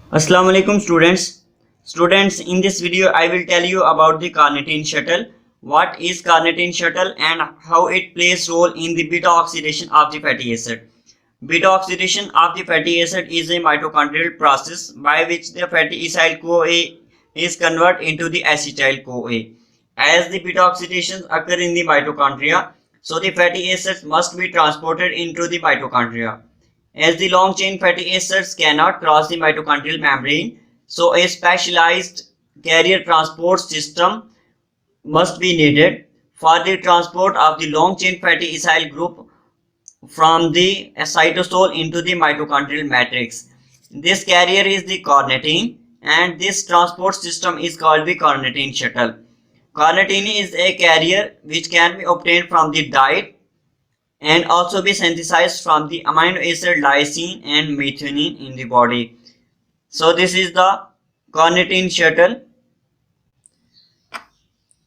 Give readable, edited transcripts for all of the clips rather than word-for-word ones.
Assalamu alaikum students. Students, in this video I will tell you about the carnitine shuttle. What is carnitine shuttle and how it plays role in the beta oxidation of the fatty acid. Beta oxidation of the fatty acid is a mitochondrial process by which the fatty acyl CoA is converted into the acetyl CoA. As the beta oxidations occur in the mitochondria, so the fatty acids must be transported into the mitochondria. As the long chain fatty acids cannot cross the mitochondrial membrane, so a specialized carrier transport system must be needed for the transport of the long chain fatty acyl group from the cytosol into the mitochondrial matrix. This carrier is the carnitine, and this transport system is called the carnitine shuttle. Carnitine is a carrier which can be obtained from the diet and also be synthesized from the amino acid lysine and methionine in the body. So this is the carnitine shuttle.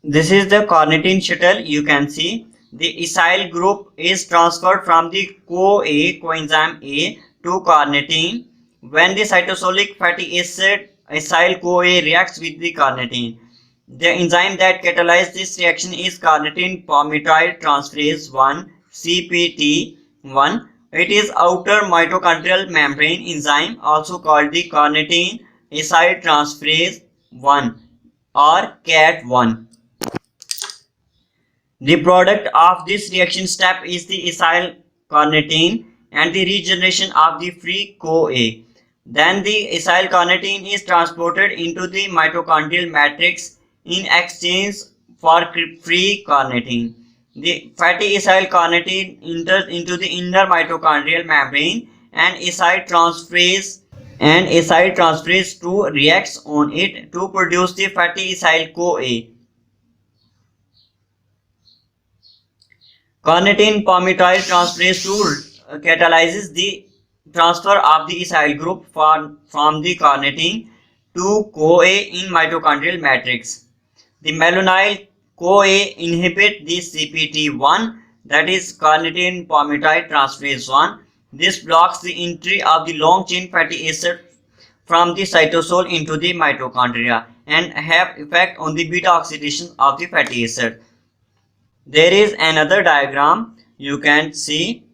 This is the carnitine shuttle. You can see the acyl group is transferred from the CoA coenzyme A to carnitine when the cytosolic fatty acid acyl CoA reacts with the carnitine. The enzyme that catalyzes this reaction is carnitine palmitoyl transferase 1 CPT1. It is outer mitochondrial membrane enzyme, also called the carnitine acyl transferase 1 or CAT1. The product of this reaction step is the acyl carnitine and the regeneration of the free CoA. Then the acyl carnitine is transported into the mitochondrial matrix in exchange for free carnitine. The fatty acyl carnitine enters into the inner mitochondrial membrane and acyl transferase 2 reacts on it to produce the fatty acyl CoA. Carnitine palmitoyl transferase 2 catalyzes the transfer of the acyl group from the carnitine to CoA in mitochondrial matrix. The malonyl CoA inhibit the CPT1, that is carnitine palmitoyl transferase 1. This blocks the entry of the long chain fatty acid from the cytosol into the mitochondria and have effect on the beta oxidation of the fatty acid. There is another diagram you can see.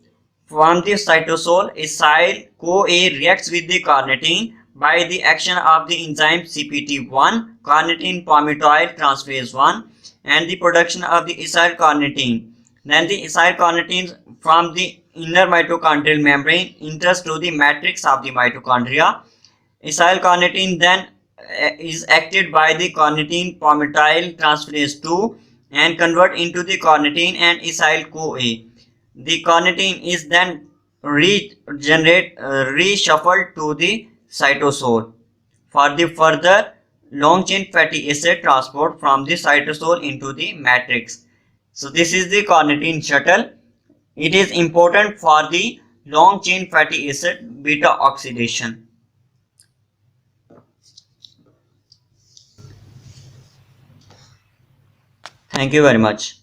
From the cytosol, acyl CoA reacts with the carnitine by the action of the enzyme CPT1, carnitine palmitoyl transferase 1, and the production of the acyl carnitine. Then the acyl carnitine from the inner mitochondrial membrane enters to the matrix of the mitochondria. Acyl carnitine then is acted by the carnitine palmitoyl transferase 2 and convert into the carnitine and acyl CoA. The carnitine is then reshuffled to the cytosol for the further long chain fatty acid transport from the cytosol into the matrix. So this is the carnitine shuttle. It is important for the long chain fatty acid beta oxidation. Thank you very much.